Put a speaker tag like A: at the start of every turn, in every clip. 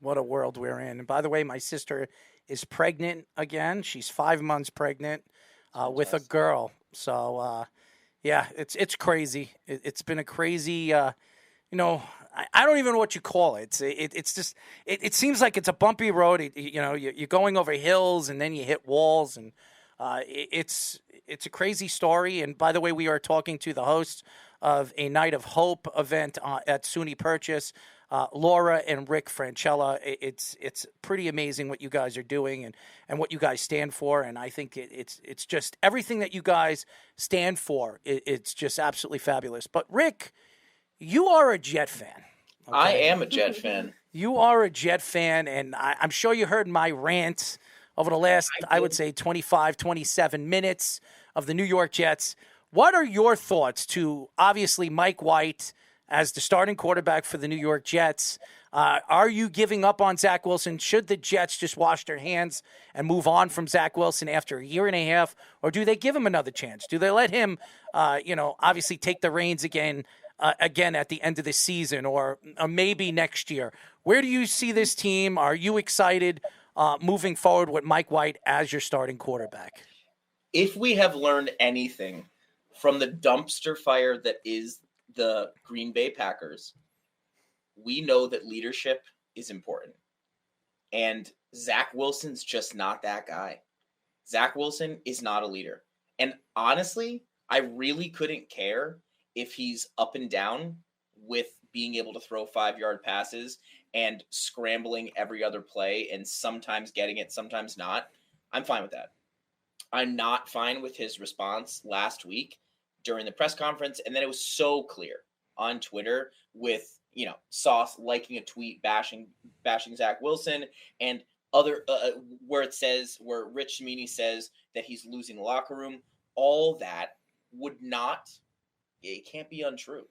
A: What a world we're in. And by the way, my sister is pregnant again. She's 5 months pregnant with a girl. So, yeah, it's crazy. It's been a crazy, I don't even know what you call it. It's just, it seems like it's a bumpy road. You're going over hills and then you hit walls. And it's a crazy story. And by the way, we are talking to the hosts of a Night of Hope event at SUNY Purchase, Laura and Rick Franchella. It's pretty amazing what you guys are doing and what you guys stand for. And I think it's just everything that you guys stand for. It's just absolutely fabulous. But Rick, you are a Jet fan. Okay?
B: I am a Jet fan.
A: You are a Jet fan, and I'm sure you heard my rant over the last, I would say, 25, 27 minutes of the New York Jets. What are your thoughts to, obviously, Mike White as the starting quarterback for the New York Jets? Are you giving up on Zach Wilson? Should the Jets just wash their hands and move on from Zach Wilson after a year and a half? Or do they give him another chance? Do they let him, obviously take the reins again at the end of the season or maybe next year? Where do you see this team? Are you excited moving forward with Mike White as your starting quarterback?
B: If we have learned anything from the dumpster fire that is the Green Bay Packers, we know that leadership is important. And Zach Wilson's just not that guy. Zach Wilson is not a leader. And honestly, I really couldn't care if he's up and down with being able to throw 5-yard passes and scrambling every other play and sometimes getting it, sometimes not. I'm fine with that. I'm not fine with his response last week during the press conference. And then it was so clear on Twitter with, Sauce liking a tweet bashing Zach Wilson and other where Rich Cimini says that he's losing the locker room. All that it can't be untrue.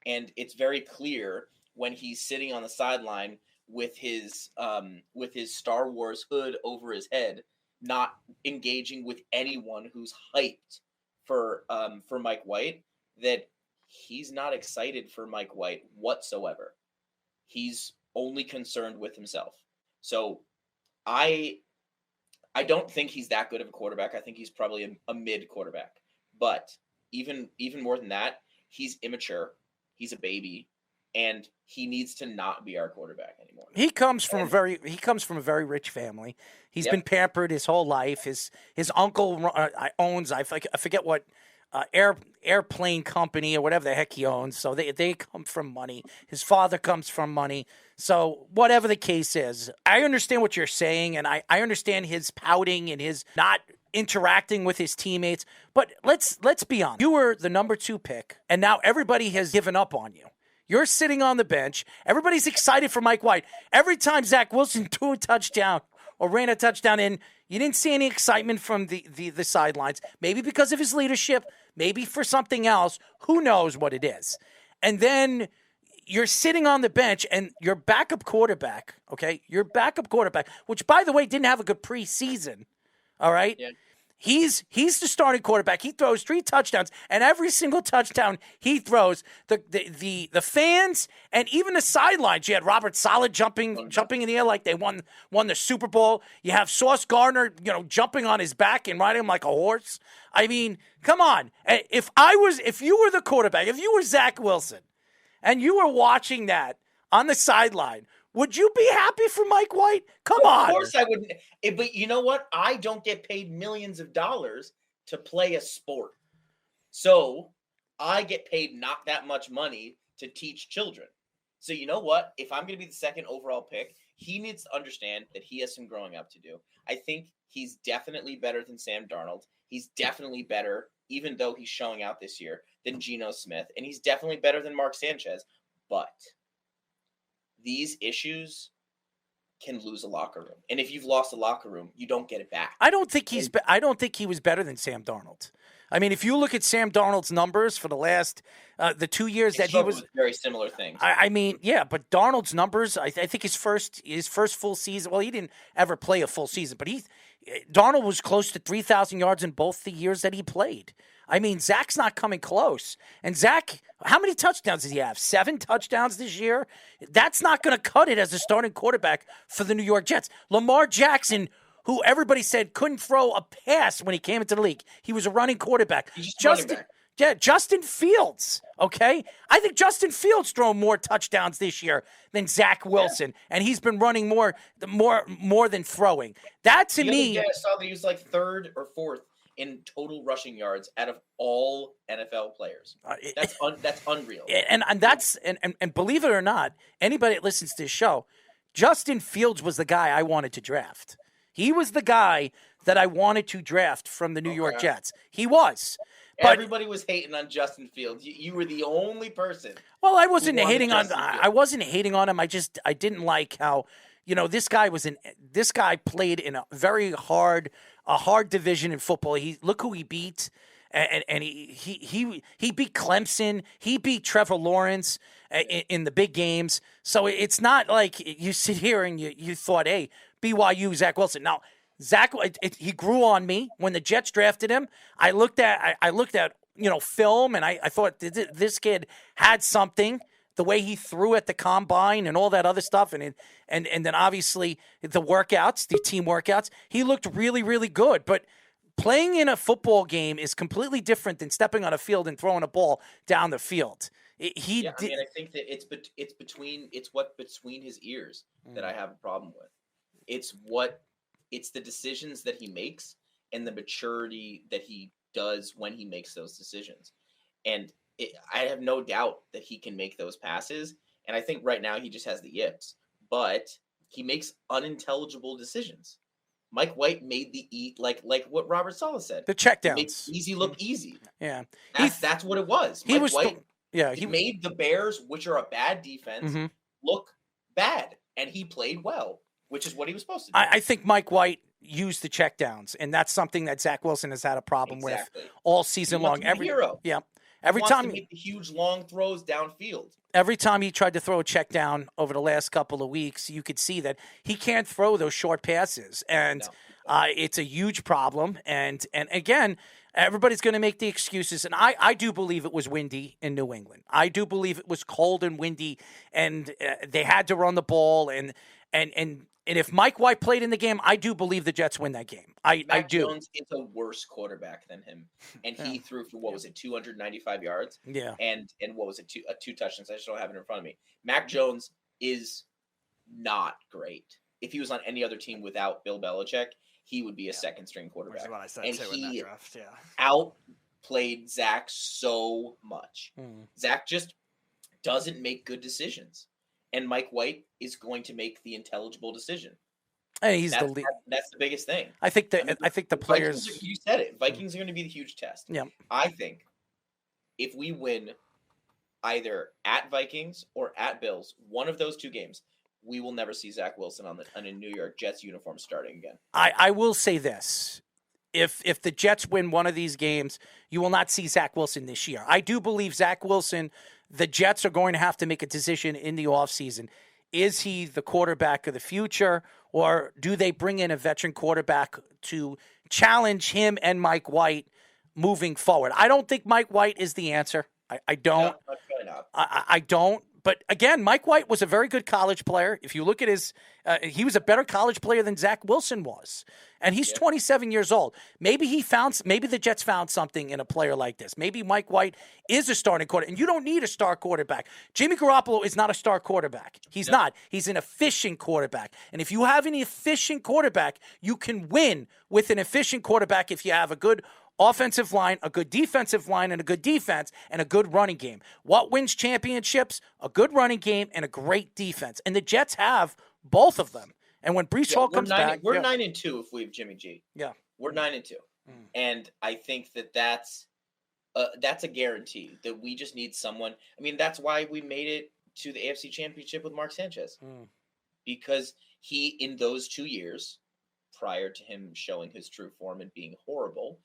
B: And it's very clear when he's sitting on the sideline with his Star Wars hood over his head, not engaging with anyone who's hyped for Mike White, that he's not excited for Mike White whatsoever. He's only concerned with himself. So I don't think he's that good of a quarterback. I think he's probably a mid quarterback. But even more than that, he's immature. He's a baby. And he needs to not be our quarterback anymore.
A: He comes from a very rich family. He's been pampered his whole life. His uncle owns I forget what airplane company or whatever the heck he owns. So they come from money. His father comes from money. So whatever the case is, I understand what you're saying, and I understand his pouting and his not interacting with his teammates. But let's be honest. You were the number 2 pick, and now everybody has given up on you. You're sitting on the bench. Everybody's excited for Mike White. Every time Zach Wilson threw a touchdown or ran a touchdown in, you didn't see any excitement from the sidelines. Maybe because of his leadership, maybe for something else. Who knows what it is? And then you're sitting on the bench and your backup quarterback, which, by the way, didn't have a good preseason, all right? Yeah. He's the starting quarterback. He throws 3 touchdowns, and every single touchdown he throws, the fans and even the sidelines. You had Robert Saleh jumping in the air like they won the Super Bowl. You have Sauce Gardner, jumping on his back and riding him like a horse. I mean, come on. If you were the quarterback, if you were Zach Wilson, and you were watching that on the sideline, would you be happy for Mike White? Come on.
B: Of course I wouldn't. But you know what? I don't get paid millions of dollars to play a sport. So I get paid not that much money to teach children. So you know what? If I'm going to be the 2nd overall pick, he needs to understand that he has some growing up to do. I think he's definitely better than Sam Darnold. He's definitely better, even though he's showing out this year, than Geno Smith. And he's definitely better than Mark Sanchez. But these issues can lose a locker room. And if you've lost a locker room, you don't get it back.
A: I don't think he was better than Sam Darnold. I mean, if you look at Sam Darnold's numbers for the last the 2 years that he was
B: with very similar things.
A: I mean, yeah, but Darnold's numbers, I think his first full season, well, he didn't ever play a full season, but Darnold was close to 3,000 yards in both the years that he played. I mean, Zach's not coming close. And Zach, how many touchdowns does he have? 7 touchdowns this year? That's not going to cut it as a starting quarterback for the New York Jets. Lamar Jackson, who everybody said couldn't throw a pass when he came into the league. He was a running quarterback.
B: He's just running back.
A: Yeah, Justin Fields, okay? I think Justin Fields thrown more touchdowns this year than Zach Wilson, and he's been running more than throwing. That, to me...
B: I saw that he was like 3rd or 4th in total rushing yards out of all NFL players. That's unreal.
A: And believe it or not, anybody that listens to this show, Justin Fields was the guy I wanted to draft. He was the guy that I wanted to draft from the New York Jets. He was. But
B: everybody was hating on Justin Fields. You were the only person.
A: Well, I wasn't hating on. I wasn't hating on him. I didn't like how, this guy played in a very hard division in football. Look who he beat, and he beat Clemson. He beat Trevor Lawrence in the big games. So it's not like you sit here and you thought, hey, BYU, Zach Wilson. Now, Zach, he grew on me when the Jets drafted him. I looked at film, and I thought this kid had something. The way he threw at the combine and all that other stuff, and then obviously the workouts, the team workouts, he looked really, really good. But playing in a football game is completely different than stepping on a field and throwing a ball down the field.
B: I think that it's between his ears that I have a problem with. It's the decisions that he makes and the maturity that he does when he makes those decisions. And I have no doubt that he can make those passes. And I think right now he just has the yips, but he makes unintelligible decisions. Mike White made like what Robert Saleh said.
A: The checkdowns.
B: Makes easy look easy.
A: Yeah.
B: That's what it was. He made the Bears, which are a bad defense, look bad. And he played well, which is what he was supposed to do.
A: I think Mike White used the checkdowns, and that's something that Zach Wilson has had a problem with all season long.
B: Hero.
A: Yeah.
B: Every time he made the huge long throws downfield.
A: Every time he tried to throw a check down over the last couple of weeks, you could see that he can't throw those short passes, and it's a huge problem. And again, everybody's going to make the excuses, and I do believe it was windy in New England. I do believe it was cold and windy, and they had to run the ball, and if Mike White played in the game, I do believe the Jets win that game. I do.
B: Mac Jones is a worse quarterback than him, and he threw for 295 yards.
A: Yeah,
B: and what was it? Two touchdowns. I just don't have it in front of me. Mac Jones is not great. If he was on any other team without Bill Belichick, he would be a second string quarterback.
C: Which is what I said
B: and
C: too in that draft. Yeah,
B: outplayed Zach so much. Zach just doesn't make good decisions. And Mike White is going to make the intelligible decision.
A: Hey,
B: that's the biggest thing.
A: I think the players.
B: Vikings, you said it. Vikings are going to be the huge test.
A: Yeah.
B: I think if we win either at Vikings or at Bills, one of those two games, we will never see Zach Wilson on a New York Jets uniform starting again.
A: I will say this. If the Jets win one of these games, you will not see Zach Wilson this year. I do believe Zach Wilson, the Jets are going to have to make a decision in the offseason. Is he the quarterback of the future, or do they bring in a veteran quarterback to challenge him and Mike White moving forward? I don't think Mike White is the answer. I don't.
B: No, really not.
A: I don't. But again, Mike White was a very good college player. If you look at he was a better college player than Zach Wilson was. And he's 27 years old. Maybe the Jets found something in a player like this. Maybe Mike White is a starting quarterback. And you don't need a star quarterback. Jimmy Garoppolo is not a star quarterback. He's not. He's an efficient quarterback. And if you have an efficient quarterback, you can win with an efficient quarterback if you have a good offensive line, a good defensive line, and a good defense, and a good running game. What wins championships? A good running game and a great defense. And the Jets have both of them. And when Breece Hall comes back...
B: We're 9-2 if we have Jimmy G.
A: Yeah.
B: We're 9-2. And I think that's a guarantee that we just need someone. I mean, that's why we made it to the AFC Championship with Mark Sanchez. Because he, in those 2 years, prior to him showing his true form and being horrible,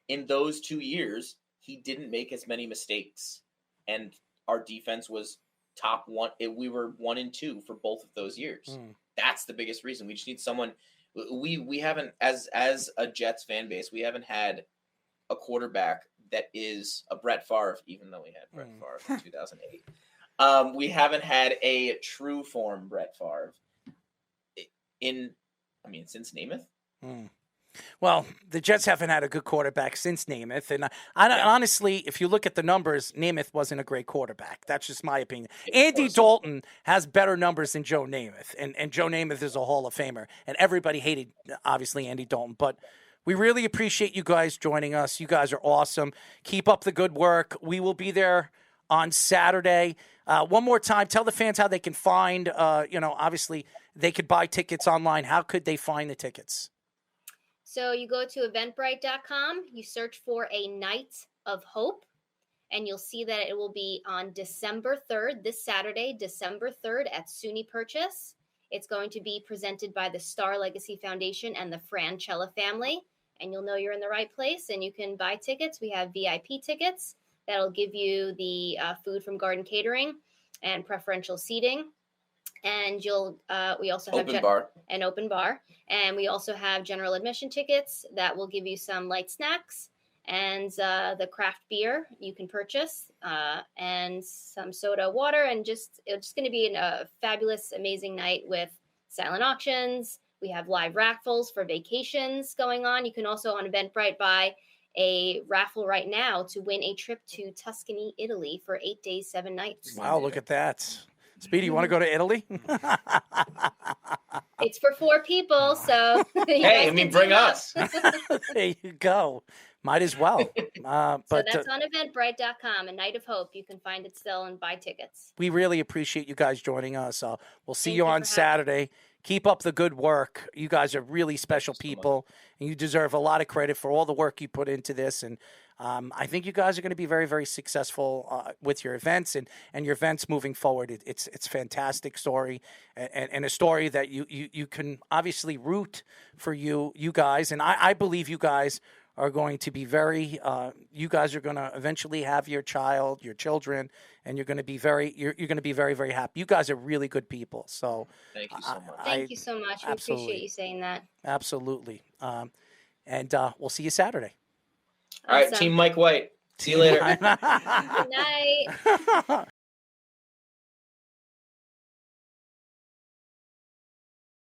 B: in those 2 years, he didn't make as many mistakes, and our defense was top one. We were 1 and 2 for both of those years. That's the biggest reason. We just need someone. We haven't, as a Jets fan base, we haven't had a quarterback that is a Brett Favre, even though we had Brett Favre in 2008. We haven't had a true form Brett Favre since Namath.
A: Well, the Jets haven't had a good quarterback since Namath. And honestly, if you look at the numbers, Namath wasn't a great quarterback. That's just my opinion. Andy Dalton has better numbers than Joe Namath. And Joe Namath is a Hall of Famer. And everybody hated, obviously, Andy Dalton. But we really appreciate you guys joining us. You guys are awesome. Keep up the good work. We will be there on Saturday. One more time, tell the fans how they can find, obviously, they could buy tickets online. How could they find the tickets?
C: So you go to eventbrite.com, you search for a Night of Hope, and you'll see that it will be on December 3rd, this Saturday, December 3rd at SUNY Purchase. It's going to be presented by the Star Legacy Foundation and the Franchella family, and you'll know you're in the right place, and you can buy tickets. We have VIP tickets that'll give you the food from Garden Catering and preferential seating. And we also have an open bar. And we also have general admission tickets that will give you some light snacks and the craft beer you can purchase and some soda, water. And it's just going to be a fabulous, amazing night with silent auctions. We have live raffles for vacations going on. You can also on Eventbrite buy a raffle right now to win a trip to Tuscany, Italy for 8 days, 7 nights.
A: Wow, look at that. Speedy, you want to go to Italy?
C: It's for 4 people, so
B: bring us.
A: There you go. Might as well.
C: So that's on eventbrite.com, A Night of Hope. You can find it still and buy tickets.
A: We really appreciate you guys joining us. We'll see you on Saturday. Keep up the good work. You guys are really special people, and you deserve a lot of credit for all the work you put into this. And I think you guys are going to be very, very successful with your events and your events moving forward. It's a fantastic story and a story that you can obviously root for you guys. And I believe you guys are going to be you guys are going to eventually have your children, and you're going to be you're going to be very, very happy. You guys are really good people. So
B: thank you so much.
C: Thank you so much. We appreciate you saying that.
A: Absolutely. And we'll see you Saturday.
B: All right, Team Mike White. See you later.
C: Good night.